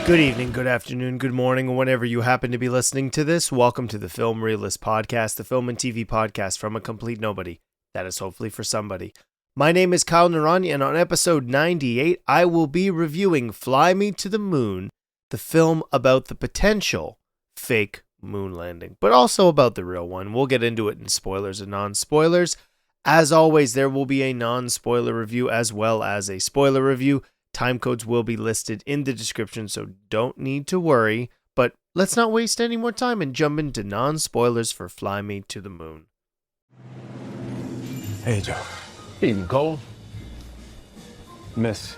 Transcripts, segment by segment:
Good evening, good afternoon, good morning, or whenever you happen to be listening to this. Welcome to the Film Realist Podcast, the film and TV podcast from a complete nobody. That is hopefully for somebody. My name is Kyle Naranya, and on episode 98, I will be reviewing Fly Me to the Moon, the film about the potential fake moon landing, but also about the real one. We'll get into it in spoilers and non-spoilers. As always, there will be a non-spoiler review as well as a spoiler review. Timecodes will be listed in the description, so don't need to worry. But let's not waste any more time and jump into non-spoilers for Fly Me to the Moon. Hey, Joe. Evening, Cole. Miss,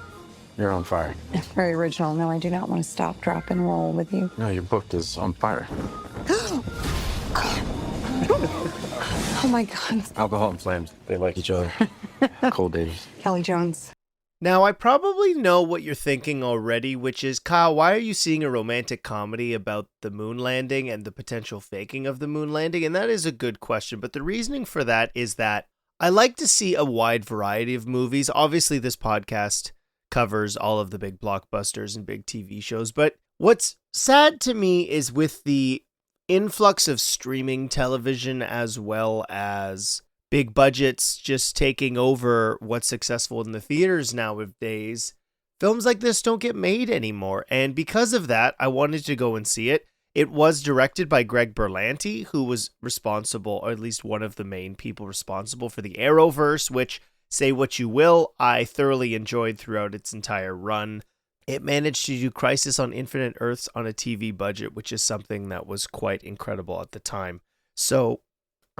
you're on fire. Very original. No, I do not want to stop, drop, and roll with you. No, your book is on fire. Oh my God. Alcohol and flames, they like each other. Cold days. Kelly Jones. Now, I probably know what you're thinking already, which is, Kyle, why are you seeing a romantic comedy about the moon landing and the potential faking of the moon landing? And that is a good question, but the reasoning for that is that I like to see a wide variety of movies. Obviously, this podcast covers all of the big blockbusters and big TV shows, but what's sad to me is with the influx of streaming television as well as big budgets just taking over what's successful in the theaters nowadays, films like this don't get made anymore. And because of that, I wanted to go and see it. It was directed by Greg Berlanti, who was responsible, or at least one of the main people responsible for the Arrowverse, which, say what you will, I thoroughly enjoyed throughout its entire run. It managed to do Crisis on Infinite Earths on a TV budget, which is something that was quite incredible at the time. So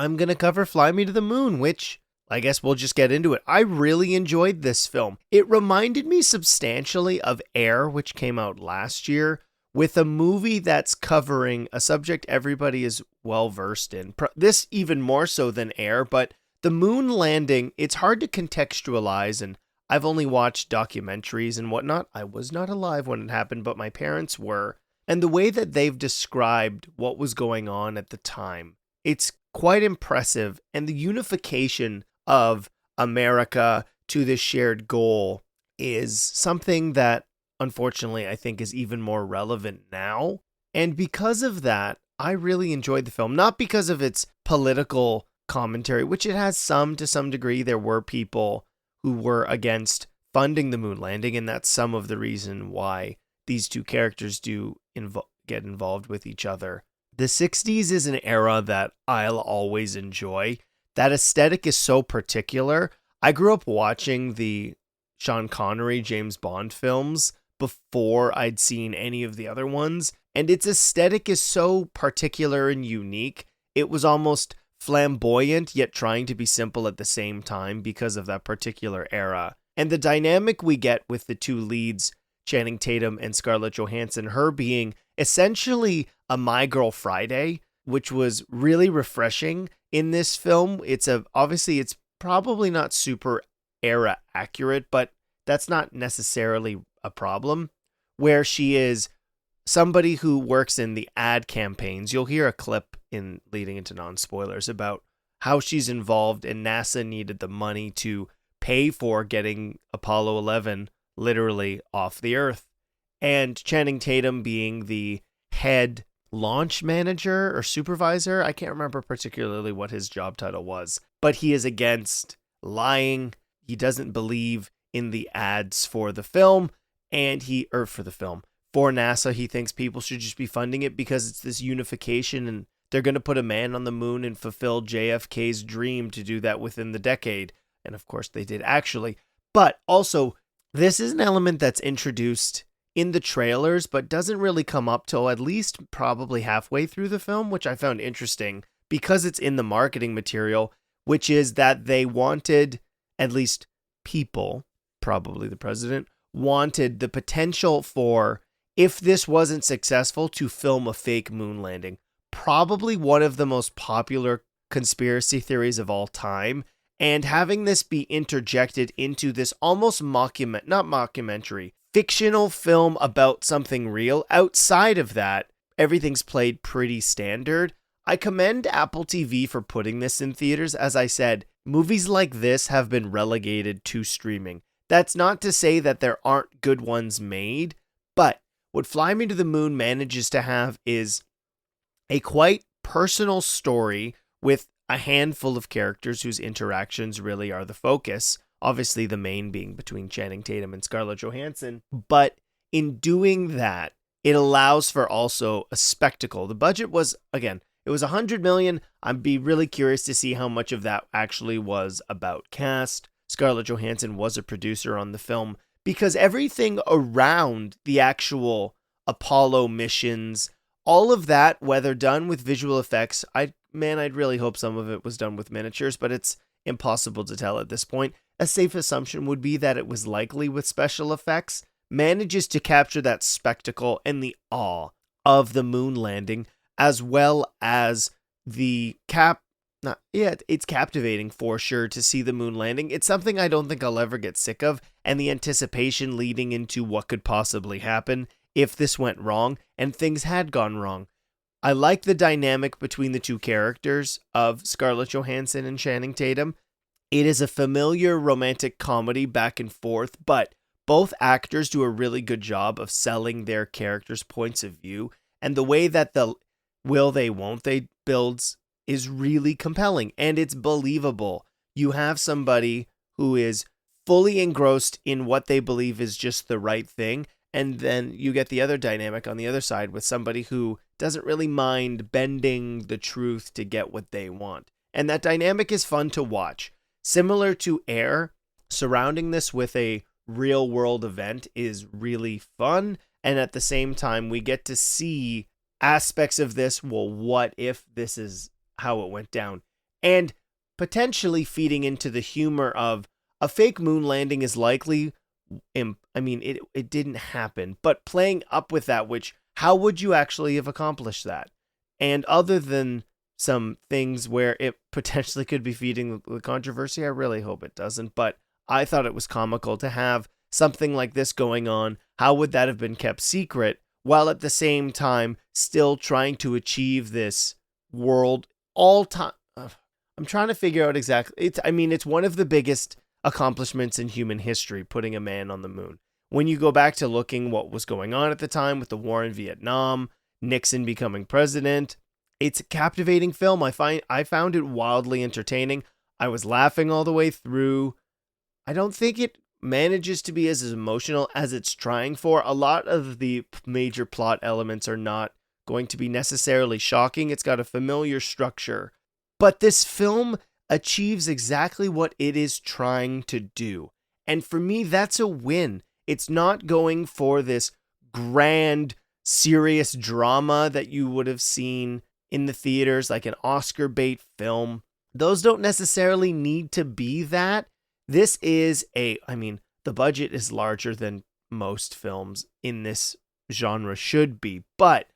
I'm going to cover Fly Me to the Moon, which I guess we'll just get into it. I really enjoyed this film. It reminded me substantially of Air, which came out last year, with a movie that's covering a subject everybody is well versed in. This even more so than Air, but the moon landing, it's hard to contextualize, and I've only watched documentaries and whatnot. I was not alive when it happened, but my parents were. And the way that they've described what was going on at the time, it's quite impressive, and the unification of America to this shared goal is something that, unfortunately, I think is even more relevant now. And because of that, I really enjoyed the film, not because of its political commentary, which it has to some degree. There were people who were against funding the moon landing, and that's some of the reason why these two characters do get involved with each other. The 60s is an era that I'll always enjoy. That aesthetic is so particular. I grew up watching the Sean Connery, James Bond films before I'd seen any of the other ones, and its aesthetic is so particular and unique. It was almost flamboyant, yet trying to be simple at the same time because of that particular era. And the dynamic we get with the two leads, Channing Tatum and Scarlett Johansson, her being essentially a My Girl Friday, which was really refreshing in this film. Obviously it's probably not super era accurate, but that's not necessarily a problem, where she is somebody who works in the ad campaigns. You'll hear a clip in leading into non-spoilers about how she's involved, and NASA needed the money to pay for getting Apollo 11 literally off the Earth. And Channing Tatum being the head launch manager or supervisor. I can't remember particularly what his job title was, but he is against lying. He doesn't believe in the ads for the film, for NASA. He thinks people should just be funding it because it's this unification, and they're going to put a man on the moon and fulfill JFK's dream to do that within the decade. And of course they did actually. But also, this is an element that's introduced in the trailers, but doesn't really come up till at least probably halfway through the film, which I found interesting because it's in the marketing material, which is that they wanted, at least people, probably the president, wanted the potential for, if this wasn't successful, to film a fake moon landing. Probably one of the most popular conspiracy theories of all time. And having this be interjected into this almost fictional film about something real. Outside of that, everything's played pretty standard. I commend Apple TV for putting this in theaters. As I said, movies like this have been relegated to streaming. That's not to say that there aren't good ones made, but what Fly Me to the Moon manages to have is a quite personal story with a handful of characters whose interactions really are the focus. Obviously, the main being between Channing Tatum and Scarlett Johansson. But in doing that, it allows for also a spectacle. The budget was, again, it was $100 million. I'd be really curious to see how much of that actually was about cast. Scarlett Johansson was a producer on the film because everything around the actual Apollo missions, all of that, whether done with visual effects, I'd really hope some of it was done with miniatures, but it's impossible to tell at this point. A safe assumption would be that it was likely with special effects, manages to capture that spectacle and the awe of the moon landing, as well as the it's captivating for sure to see the moon landing. It's something I don't think I'll ever get sick of, and the anticipation leading into what could possibly happen if this went wrong, and things had gone wrong. I like the dynamic between the two characters of Scarlett Johansson and Channing Tatum. It is a familiar romantic comedy back and forth, but both actors do a really good job of selling their characters' points of view, and the way that the will they, won't they builds is really compelling, and it's believable. You have somebody who is fully engrossed in what they believe is just the right thing, and then you get the other dynamic on the other side with somebody who doesn't really mind bending the truth to get what they want. And that dynamic is fun to watch. Similar to Air, surrounding this with a real world event is really fun. And at the same time, we get to see aspects of this. Well, what if this is how it went down? And potentially feeding into the humor of a fake moon landing is likely. It didn't happen, but playing up with that, which how would you actually have accomplished that? And other than some things where it potentially could be feeding the controversy, I really hope it doesn't, but I thought it was comical to have something like this going on. How would that have been kept secret while at the same time still trying to achieve this world all time? I'm trying to figure out exactly. It's one of the biggest accomplishments in human history, putting a man on the moon. When you go back to looking what was going on at the time with the war in Vietnam, Nixon becoming president, it's a captivating film. I found it wildly entertaining. I was laughing all the way through. I don't think it manages to be as emotional as it's trying for. A lot of the major plot elements are not going to be necessarily shocking. It's got a familiar structure. But this film achieves exactly what it is trying to do. And for me, that's a win. It's not going for this grand, serious drama that you would have seen in the theaters, like an Oscar bait film. Those don't necessarily need to be that. This is the budget is larger than most films in this genre should be, but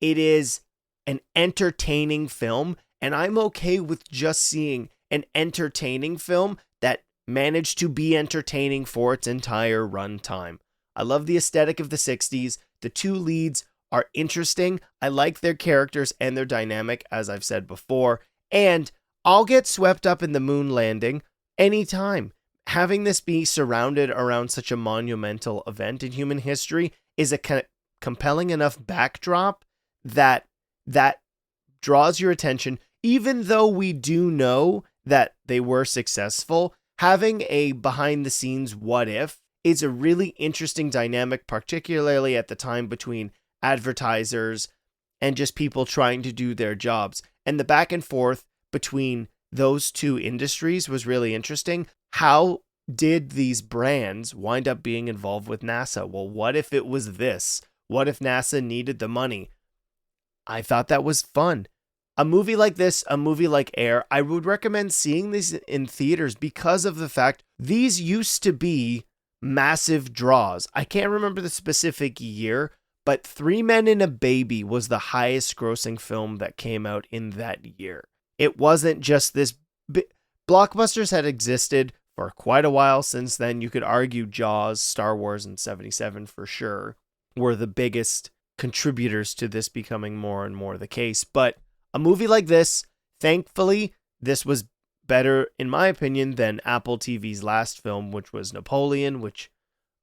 it is an entertaining film, and I'm okay with just seeing an entertaining film that managed to be entertaining for its entire runtime. I love the aesthetic of the 60s. The two leads are interesting. I like their characters and their dynamic, as I've said before, and I'll get swept up in the moon landing anytime. Having this be surrounded around such a monumental event in human history is a compelling enough backdrop that draws your attention, even though we do know that they were successful. Having a behind the scenes what if is a really interesting dynamic, particularly at the time between advertisers and just people trying to do their jobs. And the back and forth between those two industries was really interesting. How did these brands wind up being involved with NASA? Well, what if it was this? What if NASA needed the money? I thought that was fun. A movie like this, a movie like Air, I would recommend seeing these in theaters because of the fact these used to be massive draws. I can't remember the specific year, but Three Men and a Baby was the highest grossing film that came out in that year. It wasn't just this. Blockbusters had existed for quite a while since then. You could argue Jaws, Star Wars, and 77 for sure were the biggest contributors to this becoming more and more the case. But a movie like this, thankfully, this was better, in my opinion, than Apple TV's last film, which was Napoleon, which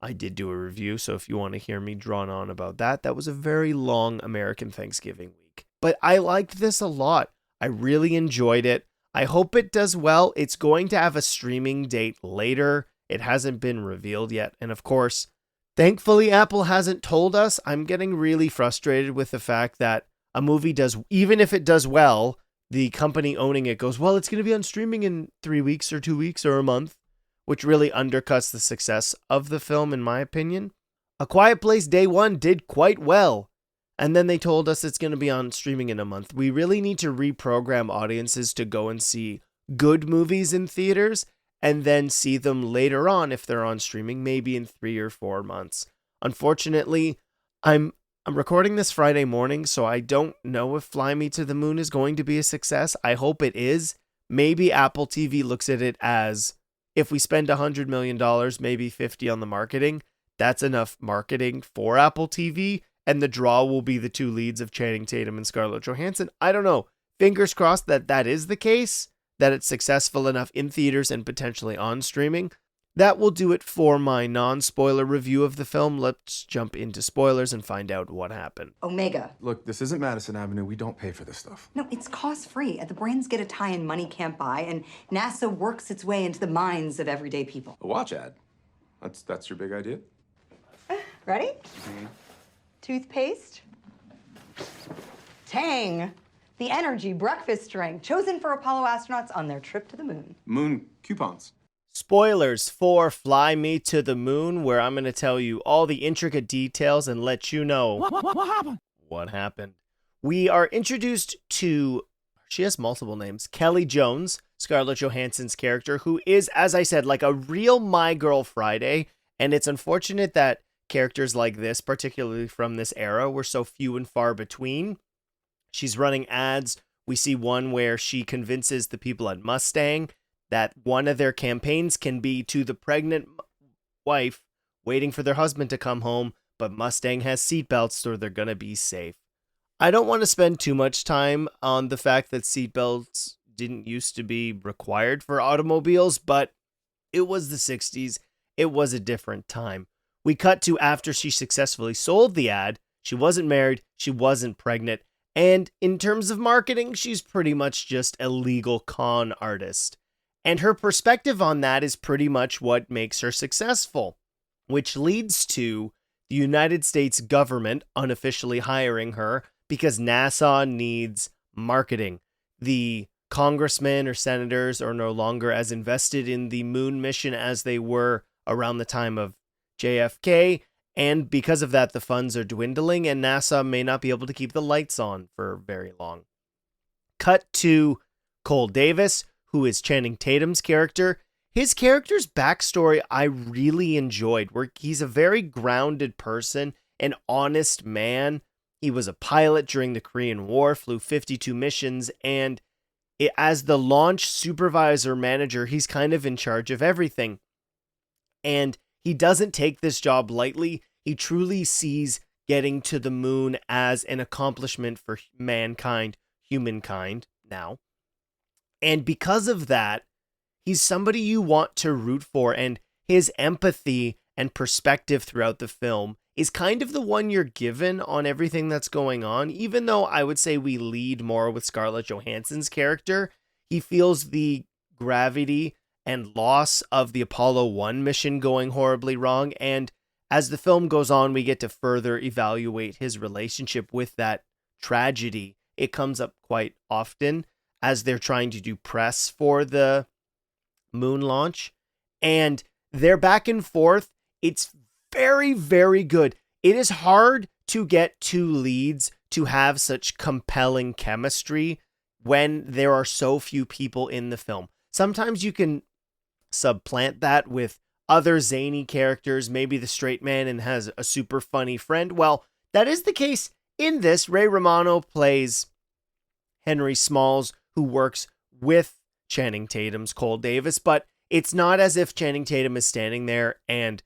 I did do a review, so if you want to hear me drone on about that, that was a very long American Thanksgiving week. But I liked this a lot. I really enjoyed it. I hope it does well. It's going to have a streaming date later. It hasn't been revealed yet. And of course, thankfully, Apple hasn't told us. I'm getting really frustrated with the fact that a movie does, even if it does well, the company owning it goes, well, it's going to be on streaming in 3 weeks or 2 weeks or a month, which really undercuts the success of the film, in my opinion. A Quiet Place Day 1 did quite well, and then they told us it's going to be on streaming in a month. We really need to reprogram audiences to go and see good movies in theaters and then see them later on if they're on streaming, maybe in 3 or 4 months. Unfortunately, I'm recording this Friday morning, so I don't know if Fly Me to the Moon is going to be a success. I hope it is. Maybe Apple TV looks at it as, if we spend $100 million, maybe 50 on the marketing, that's enough marketing for Apple TV, and the draw will be the two leads of Channing Tatum and Scarlett Johansson. I don't know. Fingers crossed that is the case, that it's successful enough in theaters and potentially on streaming. That will do it for my non-spoiler review of the film. Let's jump into spoilers and find out what happened. Omega. Look, this isn't Madison Avenue. We don't pay for this stuff. No, it's cost-free. The brands get a tie-in money can't buy, and NASA works its way into the minds of everyday people. A watch ad. That's your big idea? Ready? Toothpaste. Tang. The energy breakfast drink chosen for Apollo astronauts on their trip to the moon. Moon coupons. Spoilers for Fly Me to the Moon, where I'm going to tell you all the intricate details and let you know what happened. We are introduced to, she has multiple names, Kelly Jones, Scarlett Johansson's character, who is, as I said, like a real My Girl Friday. And it's unfortunate that characters like this, particularly from this era, were so few and far between. She's running ads. We see one where she convinces the people at Mustang that one of their campaigns can be to the pregnant wife waiting for their husband to come home, but Mustang has seatbelts, so they're going to be safe. I don't want to spend too much time on the fact that seatbelts didn't used to be required for automobiles, but it was the 60s. It was a different time. We cut to after she successfully sold the ad. She wasn't married. She wasn't pregnant. And in terms of marketing, she's pretty much just a legal con artist. And her perspective on that is pretty much what makes her successful, which leads to the United States government unofficially hiring her because NASA needs marketing. The congressmen or senators are no longer as invested in the moon mission as they were around the time of JFK, and because of that, the funds are dwindling, and NASA may not be able to keep the lights on for very long. Cut to Cole Davis, who is Channing Tatum's character. His character's backstory I really enjoyed, where he's a very grounded person, an honest man. He was a pilot during the Korean War, flew 52 missions, and as the launch supervisor manager, he's kind of in charge of everything. And he doesn't take this job lightly. He truly sees getting to the moon as an accomplishment for mankind, humankind now. And because of that, he's somebody you want to root for, and his empathy and perspective throughout the film is kind of the one you're given on everything that's going on. Even though I would say we lead more with Scarlett Johansson's character, he feels the gravity and loss of the Apollo 1 mission going horribly wrong. And as the film goes on, we get to further evaluate his relationship with that tragedy. It comes up quite often as they're trying to do press for the moon launch. And they're back and forth. It's very, very good. It is hard to get two leads to have such compelling chemistry when there are so few people in the film. Sometimes you can supplant that with other zany characters, maybe the straight man and has a super funny friend. Well, that is the case in this. Ray Romano plays Henry Smalls, who works with Channing Tatum's Cole Davis, but it's not as if Channing Tatum is standing there and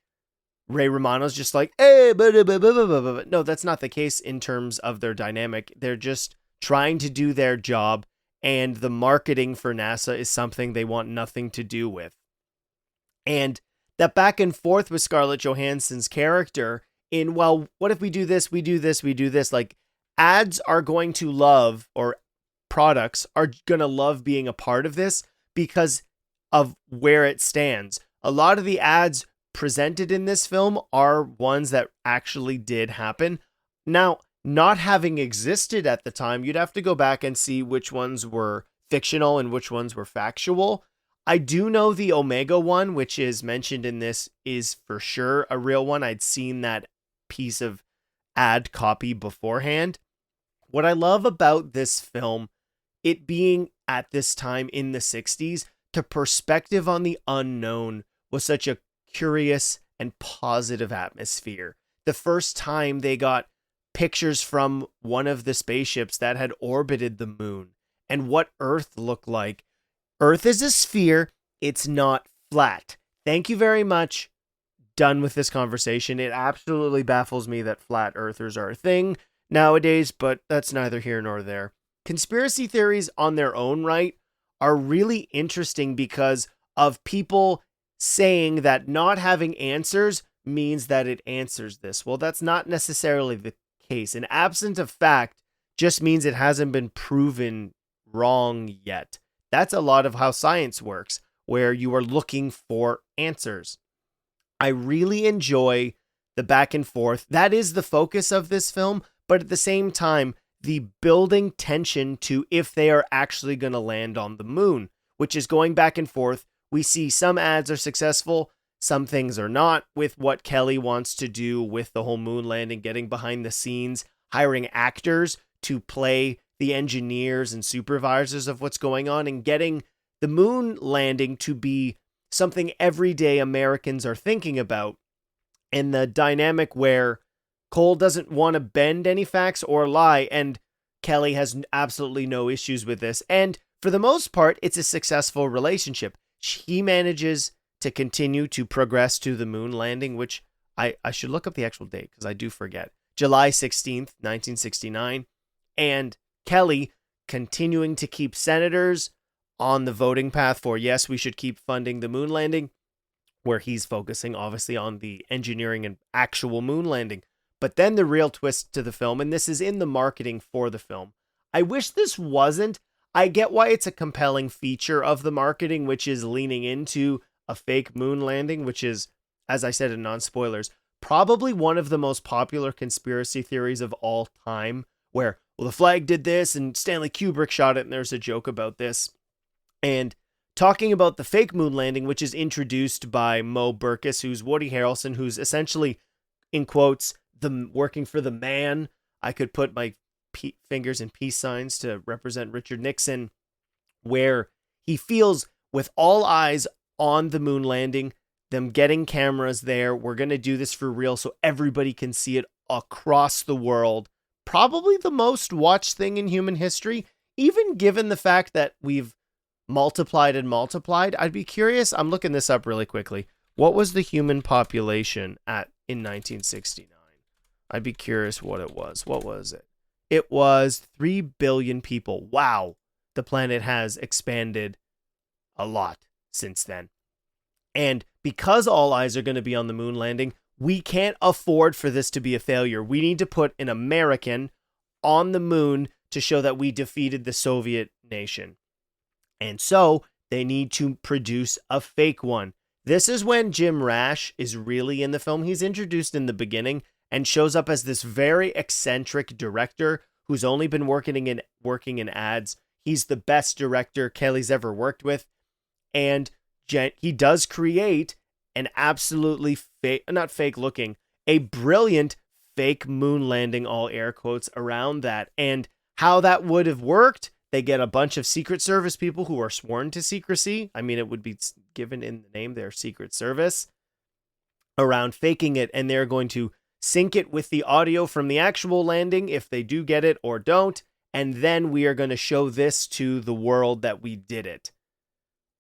Ray Romano's just like, hey, no, that's not the case in terms of their dynamic. They're just trying to do their job, and the marketing for NASA is something they want nothing to do with. And that back and forth with Scarlett Johansson's character in, well, what if we do this, we do this, we do this? Like, ads are going to love, or products are going to love being a part of this because of where it stands. A lot of the ads presented in this film are ones that actually did happen. Now, not having existed at the time, you'd have to go back and see which ones were fictional and which ones were factual. I do know the Omega one, which is mentioned in this, is for sure a real one. I'd seen that piece of ad copy beforehand. What I love about this film, it being at this time in the 60s, the perspective on the unknown was such a curious and positive atmosphere. The first time they got pictures from one of the spaceships that had orbited the moon and what Earth looked like. Earth is a sphere. It's not flat. Thank you very much. Done with this conversation. It absolutely baffles me that flat earthers are a thing nowadays, but that's neither here nor there. Conspiracy theories on their own right are really interesting because of people saying that not having answers means that it answers this. Well, that's not necessarily the case. An absence of fact just means it hasn't been proven wrong yet. That's a lot of how science works, where you are looking for answers. I really enjoy the back and forth. That is the focus of this film, but at the same time, the building tension to if they are actually going to land on the moon, which is going back and forth. We see some ads are successful, some things are not, with what Kelly wants to do with the whole moon landing, getting behind the scenes, hiring actors to play the engineers and supervisors of what's going on, and getting the moon landing to be something everyday Americans are thinking about. And the dynamic where Cole doesn't want to bend any facts or lie, and Kelly has absolutely no issues with this. And for the most part, it's a successful relationship. He manages to continue to progress to the moon landing, which I should look up the actual date because I do forget. July 16th, 1969. And Kelly continuing to keep senators on the voting path for, yes, we should keep funding the moon landing, where he's focusing obviously on the engineering and actual moon landing. But then the real twist to the film, and this is in the marketing for the film. I wish this wasn't. I get why it's a compelling feature of the marketing, which is leaning into a fake moon landing, which is, as I said in non-spoilers, probably one of the most popular conspiracy theories of all time, where, well, the flag did this and Stanley Kubrick shot it, and there's a joke about this. And talking about the fake moon landing, which is introduced by Mo Burkus, who's Woody Harrelson, who's essentially, in quotes, working for the man. I could put my fingers in peace signs to represent Richard Nixon, where he feels with all eyes on the moon landing, them getting cameras there, we're going to do this for real so everybody can see it across the world. Probably the most watched thing in human history, even given the fact that we've multiplied and multiplied. I'd be curious, I'm looking this up really quickly. What was the human population in 1969? I'd be curious what it was. What was it? It was 3 billion people. Wow. The planet has expanded a lot since then. And because all eyes are going to be on the moon landing, we can't afford for this to be a failure. We need to put an American on the moon to show that we defeated the Soviet nation. And so they need to produce a fake one. This is when Jim Rash is really in the film. He's introduced in the beginning and shows up as this very eccentric director who's only been working in ads. He's the best director Kelly's ever worked with. And he does create an absolutely a brilliant fake moon landing, all air quotes, around that. And how that would have worked, they get a bunch of Secret Service people who are sworn to secrecy. I mean, it would be given in the name, their Secret Service, around faking it. And they're going to sync it with the audio from the actual landing if they do get it or don't. And then we are going to show this to the world that we did it.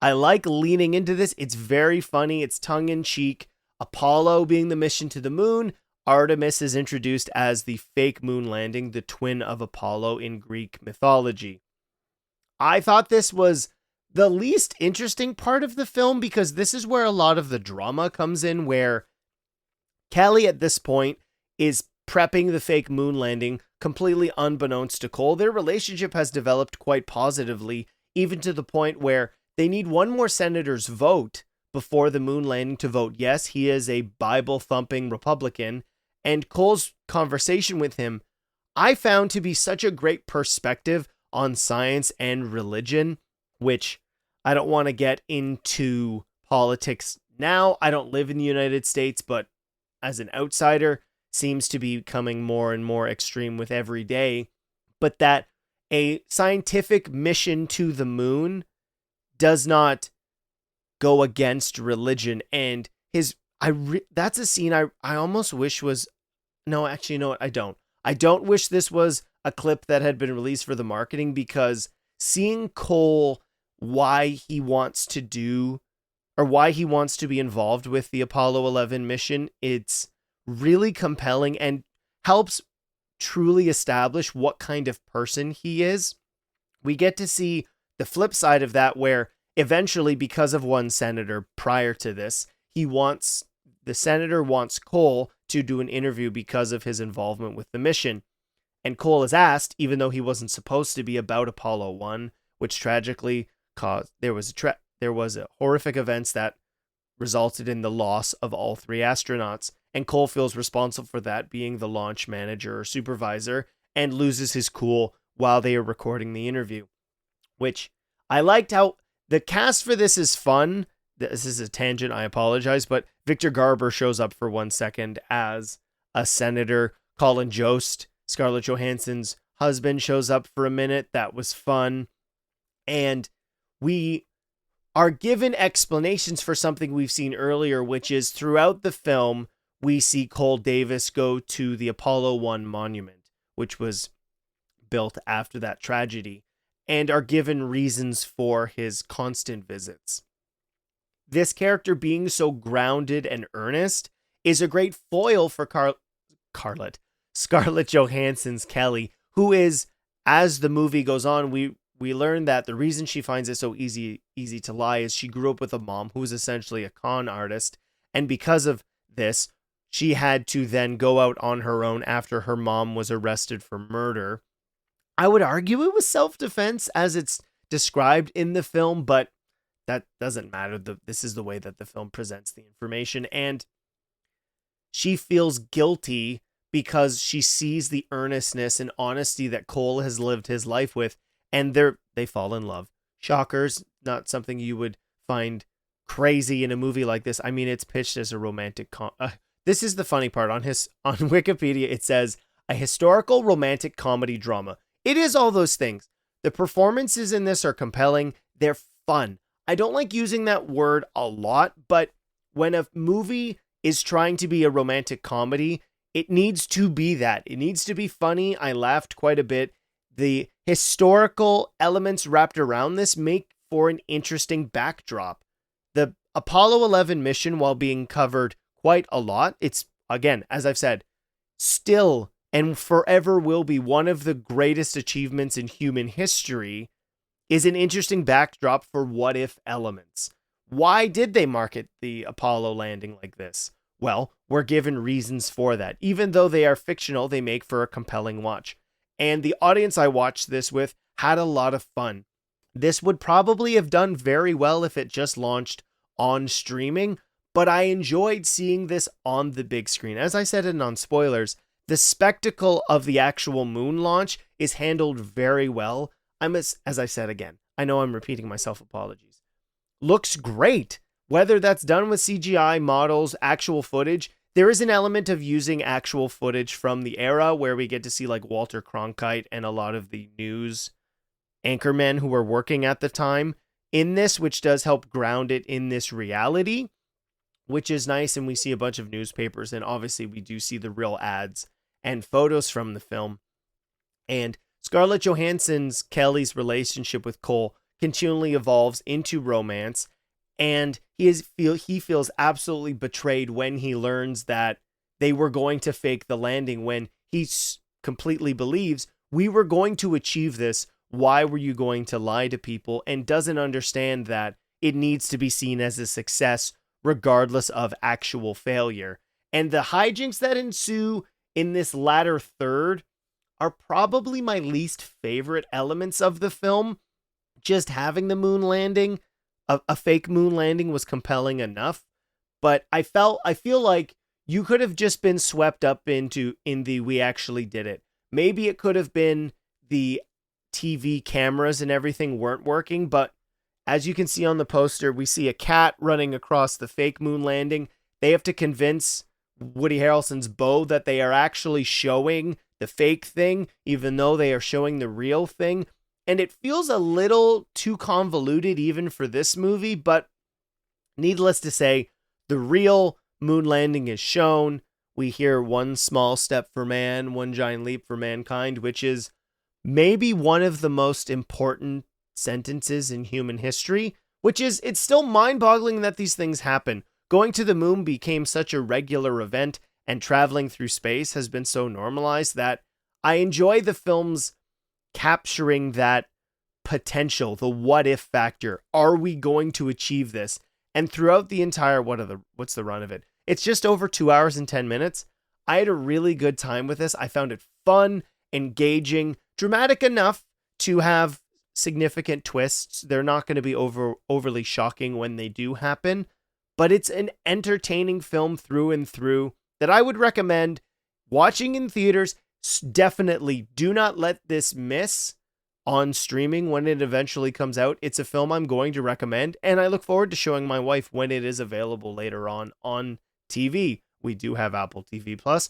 I like leaning into this. It's very funny. It's tongue-in-cheek. Apollo being the mission to the moon. Artemis is introduced as the fake moon landing, the twin of Apollo in Greek mythology. I thought this was the least interesting part of the film, because this is where a lot of the drama comes in, where Kelly at this point is prepping the fake moon landing completely unbeknownst to Cole. Their relationship has developed quite positively, even to the point where they need one more senator's vote before the moon landing to vote yes. He is a Bible-thumping Republican, and Cole's conversation with him I found to be such a great perspective on science and religion, which I don't want to get into politics now. I don't live in the United States, but as an outsider, seems to be becoming more and more extreme with every day. But that a scientific mission to the moon does not go against religion. And that's a scene I almost wish was, no, actually, no, I don't. I don't wish this was a clip that had been released for the marketing, because seeing Cole, why he wants to be involved with the Apollo 11 mission, it's really compelling and helps truly establish what kind of person he is. We get to see the flip side of that, where eventually, because of one senator prior to this, the senator wants Cole to do an interview because of his involvement with the mission. And Cole is asked, even though he wasn't supposed to be, about Apollo 1, which tragically caused, there was a horrific events that resulted in the loss of all 3 astronauts. And Cole feels responsible for that, being the launch manager or supervisor, and loses his cool while they are recording the interview. Which I liked how the cast for this is fun. This is a tangent, I apologize, but Victor Garber shows up for 1 second as a senator. Colin Jost, Scarlett Johansson's husband, shows up for a minute. That was fun. And we are given explanations for something we've seen earlier, which is throughout the film, we see Cole Davis go to the Apollo 1 monument, which was built after that tragedy, and are given reasons for his constant visits. This character being so grounded and earnest is a great foil for Scarlett Johansson's Kelly, who is, as the movie goes on, we learn that the reason she finds it so easy to lie is she grew up with a mom who was essentially a con artist, and because of this, she had to then go out on her own after her mom was arrested for murder. I would argue it was self-defense as it's described in the film, but that doesn't matter. This is the way that the film presents the information, and she feels guilty because she sees the earnestness and honesty that Cole has lived his life with, and they fall in love. Shockers, not something you would find crazy in a movie like this. I mean, it's pitched as a romantic this is the funny part. On Wikipedia, it says a historical romantic comedy drama. It is all those things. The performances in this are compelling. They're fun. I don't like using that word a lot, but when a movie is trying to be a romantic comedy, it needs to be that. It needs to be funny. I laughed quite a bit. The historical elements wrapped around this make for an interesting backdrop. The Apollo 11 mission, while being covered quite a lot, it's, again, as I've said, still and forever will be one of the greatest achievements in human history, is an interesting backdrop for what if elements. Why did they market the Apollo landing like this? Well, we're given reasons for that. Even though they are fictional, they make for a compelling watch. And the audience I watched this with had a lot of fun. This would probably have done very well if it just launched on streaming, but I enjoyed seeing this on the big screen. As I said in non-spoilers, the spectacle of the actual moon launch is handled very well. As I said again, I know I'm repeating myself, apologies. Looks great. Whether that's done with CGI, models, actual footage, there is an element of using actual footage from the era where we get to see like Walter Cronkite and a lot of the news anchormen who were working at the time in this, which does help ground it in this reality, which is nice. And we see a bunch of newspapers, and obviously we do see the real ads and photos from the film. And Scarlett Johansson's Kelly's relationship with Cole continually evolves into romance, and he feels absolutely betrayed when he learns that they were going to fake the landing, when he completely believes we were going to achieve this why were you going to lie to people, and doesn't understand that it needs to be seen as a success regardless of actual failure. And the hijinks that ensue in this latter third are probably my least favorite elements of the film. Just having the moon landing, a fake moon landing, was compelling enough, but I feel like you could have just been swept up in the we actually did it. Maybe it could have been the TV cameras and everything weren't working, but as you can see on the poster, we see a cat running across the fake moon landing. They have to convince Woody Harrelson's Bo that they are actually showing the fake thing, even though they are showing the real thing. And it feels a little too convoluted even for this movie, but needless to say, the real moon landing is shown. We hear one small step for man, one giant leap for mankind, which is maybe one of the most important sentences in human history, which is, it's still mind-boggling that these things happen. Going to the moon became such a regular event, and traveling through space has been so normalized that I enjoy the film's capturing that potential, the what if factor. Are we going to achieve this? And throughout the entire, what's the run of it? It's just over 2 hours and 10 minutes. I had a really good time with this. I found it fun, engaging, dramatic enough to have significant twists. They're not going to be overly shocking when they do happen, but it's an entertaining film through and through that I would recommend watching in theaters. Definitely do not let this miss on streaming when it eventually comes out. It's a film I'm going to recommend, and I look forward to showing my wife when it is available later on TV. We do have Apple TV Plus.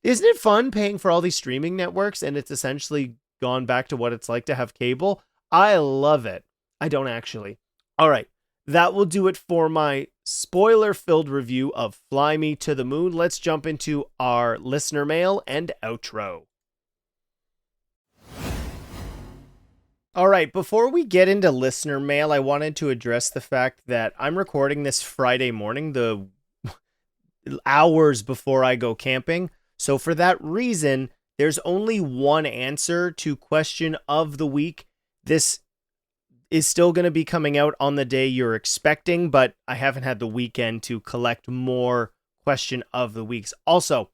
Isn't it fun paying for all these streaming networks, and it's essentially gone back to what it's like to have cable? I love it. I don't actually. All right, that will do it for my spoiler-filled review of Fly Me to the Moon. Let's jump into our listener mail and outro. All right, before we get into listener mail, I wanted to address the fact that I'm recording this Friday morning, the hours before I go camping. So for that reason, there's only one answer to question of the week. This is still going to be coming out on the day you're expecting, but I haven't had the weekend to collect more question of the weeks. Also,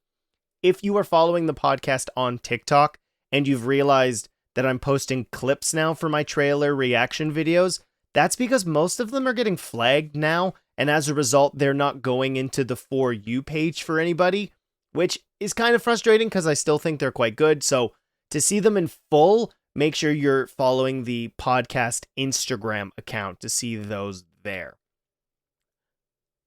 if you are following the podcast on TikTok and you've realized that I'm posting clips now for my trailer reaction videos, that's because most of them are getting flagged now, and as a result, they're not going into the For You page for anybody, which is kind of frustrating because I still think they're quite good. So to see them in full, make sure you're following the podcast Instagram account to see those there.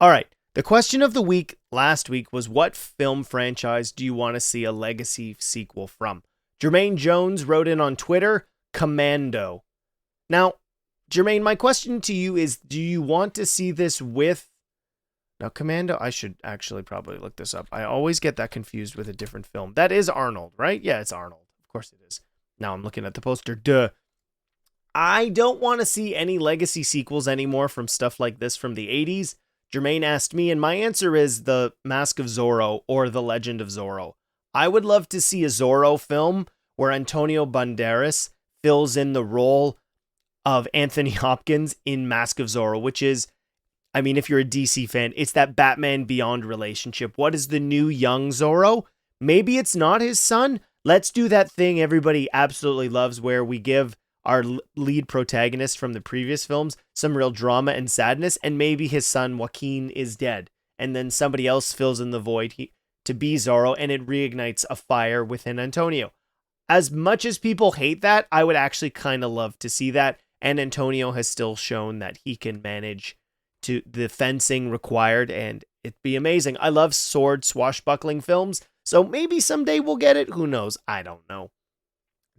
All right. The question of the week last week was, what film franchise do you want to see a legacy sequel from? Jermaine Jones wrote in on Twitter, Commando. Now, Jermaine, my question to you is, do you want to see this with... Now, Commando, I should actually probably look this up. I always get that confused with a different film. That is Arnold, right? Yeah, it's Arnold. Of course it is. Now I'm looking at the poster. Duh. I don't want to see any legacy sequels anymore from stuff like this from the 80s. Jermaine asked me, and my answer is The Mask of Zorro or The Legend of Zorro. I would love to see a Zorro film where Antonio Banderas fills in the role of Anthony Hopkins in Mask of Zorro, which is, I mean, if you're a DC fan, it's that Batman Beyond relationship. What is the new young Zorro? Maybe it's not his son. Let's do that thing everybody absolutely loves where we give our lead protagonist from the previous films some real drama and sadness, and maybe his son Joaquin is dead, and then somebody else fills in the void to be Zorro, and it reignites a fire within Antonio. As much as people hate that, I would actually kind of love to see that, and Antonio has still shown that he can manage to the fencing required, and it'd be amazing. I love sword swashbuckling films, so maybe someday we'll get it. Who knows? I don't know.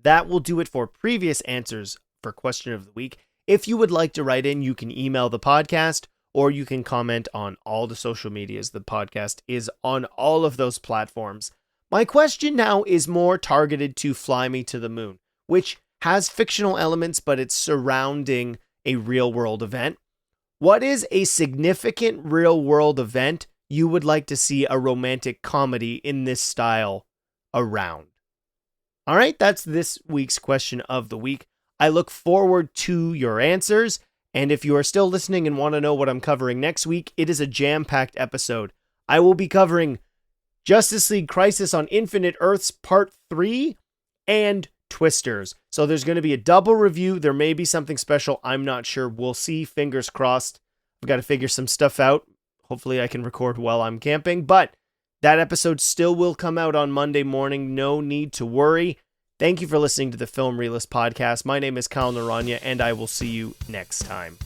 That will do it for previous answers for question of the week. If you would like to write in, you can email the podcast, or you can comment on all the social medias. The podcast is on all of those platforms. My question now is more targeted to Fly Me to the Moon, which has fictional elements, but it's surrounding a real-world event. What is a significant real-world event you would like to see a romantic comedy in this style around? All right, that's this week's question of the week. I look forward to your answers. And if you are still listening and want to know what I'm covering next week, it is a jam-packed episode. I will be covering Justice League Crisis on Infinite Earths Part 3 and Twisters. So there's going to be a double review. There may be something special. I'm not sure. We'll see. Fingers crossed. I've got to figure some stuff out. Hopefully I can record while I'm camping. But that episode still will come out on Monday morning. No need to worry. Thank you for listening to the Film Realist Podcast. My name is Kyle Naranya, and I will see you next time.